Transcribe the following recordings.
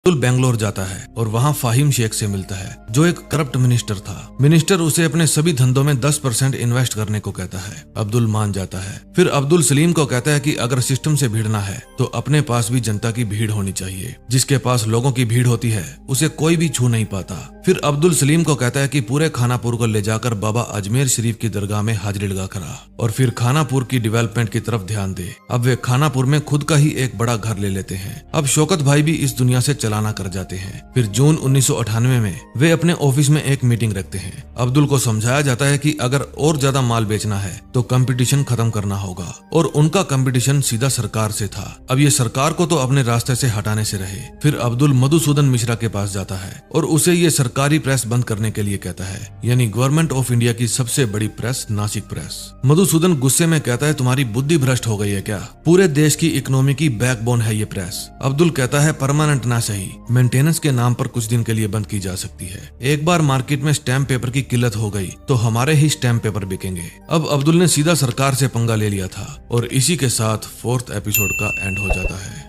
अब्दुल बेंगलोर जाता है और वहाँ फाहिम शेख से मिलता है जो एक करप्ट मिनिस्टर था। मिनिस्टर उसे अपने सभी धंधों में 10% इन्वेस्ट करने को कहता है। अब्दुल मान जाता है। फिर अब्दुल सलीम को कहता है कि अगर सिस्टम से भिड़ना है तो अपने पास भी जनता की भीड़ होनी चाहिए। जिसके पास लोगों की भीड़ होती है उसे कोई भी छू नहीं पाता। फिर अब्दुल सलीम को कहता है कि पूरे खानापुर को ले जाकर बाबा अजमेर शरीफ की दरगाह में हाजिरी लगा कर आ और फिर खानापुर की डेवलपमेंट की तरफ ध्यान दे। अब वे खानापुर में खुद का ही एक बड़ा घर ले लेते हैं। अब शौकत भाई भी इस दुनिया से चलाना कर जाते हैं। फिर जून 1998 में वे अपने ऑफिस में एक मीटिंग रखते हैं। अब्दुल को समझाया जाता है कि अगर और ज्यादा माल बेचना है तो कंपटीशन खत्म करना होगा और उनका कंपटीशन सीधा सरकार से था। अब ये सरकार को तो अपने रास्ते से हटाने से रहे। फिर अब्दुल मधुसूदन मिश्रा के पास जाता है और उसे ये सरकारी प्रेस बंद करने के लिए कहता है, यानी गवर्नमेंट ऑफ इंडिया की सबसे बड़ी प्रेस नासिक प्रेस। मधुसूदन गुस्से में कहता है, तुम्हारी बुद्धि भ्रष्ट हो गई है क्या? पूरे देश की इकोनॉमी की बैकबोन है ये प्रेस। अब्दुल कहता है, परमानेंट ना सही, मेंटेनेंस के नाम पर कुछ दिन के लिए बंद की जा सकती है। एक बार मार्केट में स्टैम्प पेपर की किल्लत हो गई तो हमारे ही स्टैम्प पेपर बिकेंगे। अब अब्दुल ने सीधा सरकार से पंगा ले लिया था और इसी के साथ 4th एपिसोड का एंड हो जाता है।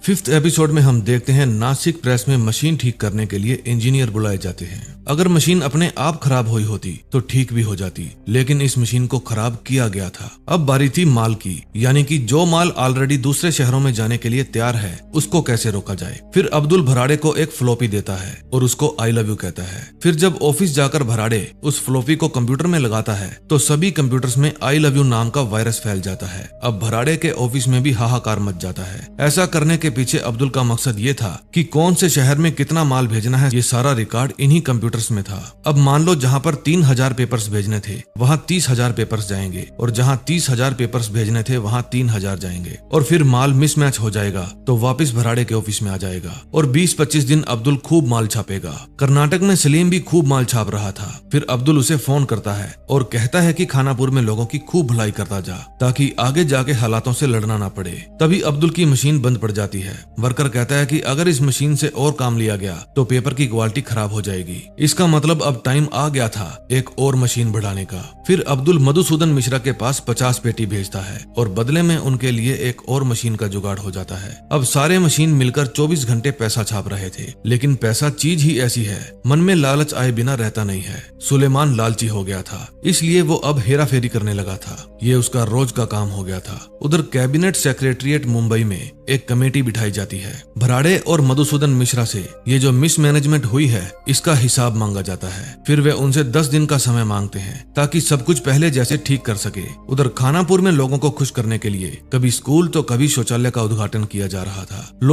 5th एपिसोड में हम देखते हैं नासिक प्रेस में मशीन ठीक करने के लिए इंजीनियर बुलाए जाते हैं। अगर मशीन अपने आप खराब हुई होती तो ठीक भी हो जाती, लेकिन इस मशीन को खराब किया गया था। अब बारी थी माल की, यानी कि जो माल ऑलरेडी दूसरे शहरों में जाने के लिए तैयार है उसको कैसे रोका जाए। फिर अब्दुल भराड़े को एक फ्लॉपी देता है और उसको आई लव यू कहता है। फिर जब ऑफिस जाकर भराड़े उस फ्लॉपी को कंप्यूटर में लगाता है तो सभी कंप्यूटर्स में आई लव यू नाम का वायरस फैल जाता है। अब भराड़े के ऑफिस में भी हाहाकार मच जाता है। ऐसा करने के पीछे अब्दुल का मकसद ये था कि कौन से शहर में कितना माल भेजना है, ये सारा रिकॉर्ड इन्हीं कंप्यूटर्स में था। अब मान लो जहां पर 3000 पेपर्स भेजने थे वहां 30,000 पेपर्स जाएंगे और जहां 30,000 पेपर्स भेजने थे वहां 3,000 जाएंगे और फिर माल मिसमैच हो जाएगा तो वापस भराड़े के ऑफिस में आ जाएगा और 20-25 दिन अब्दुल खूब माल छापेगा। कर्नाटक में सलीम भी खूब माल छाप रहा था। फिर अब्दुल उसे फोन करता है और कहता है कि खानापुर में लोगों की खूब भलाई करता जा ताकि आगे जाके हालातों से लड़ना ना पड़े। तभी अब्दुल की मशीन बंद पड़ जाती है। वर्कर कहता है कि अगर इस मशीन से और काम लिया गया तो पेपर की क्वालिटी खराब हो जाएगी। इसका मतलब अब टाइम आ गया था एक और मशीन बढ़ाने का। फिर अब्दुल मधुसूदन मिश्रा के पास 50 पेटी भेजता है और बदले में उनके लिए एक और मशीन का जुगाड़ हो जाता है। अब सारे मशीन मिलकर 24 घंटे पैसा छाप रहे थे, लेकिन पैसा चीज ही ऐसी है, मन में लालच आए बिना रहता नहीं है। सुलेमान लालची हो गया था, इसलिए वो अब हेरा फेरी करने लगा था। ये उसका रोज का काम हो गया था। उधर कैबिनेट सेक्रेटरिएट मुंबई में एक कमेटी बिठाई जाती है। भराड़े और मधुसूदन मिश्रा से ये जो मिसमैनेजमेंट हुई है इसका हिसाब मांगा जाता है। फिर वे उनसे 10 दिन का समय मांगते हैं ताकि सब कुछ पहले जैसे ठीक कर सके। उधर खानापुर में लोगों को खुश करने के लिए कभी स्कूल तो कभी शौचालय का उद्घाटन किया जा रहा था।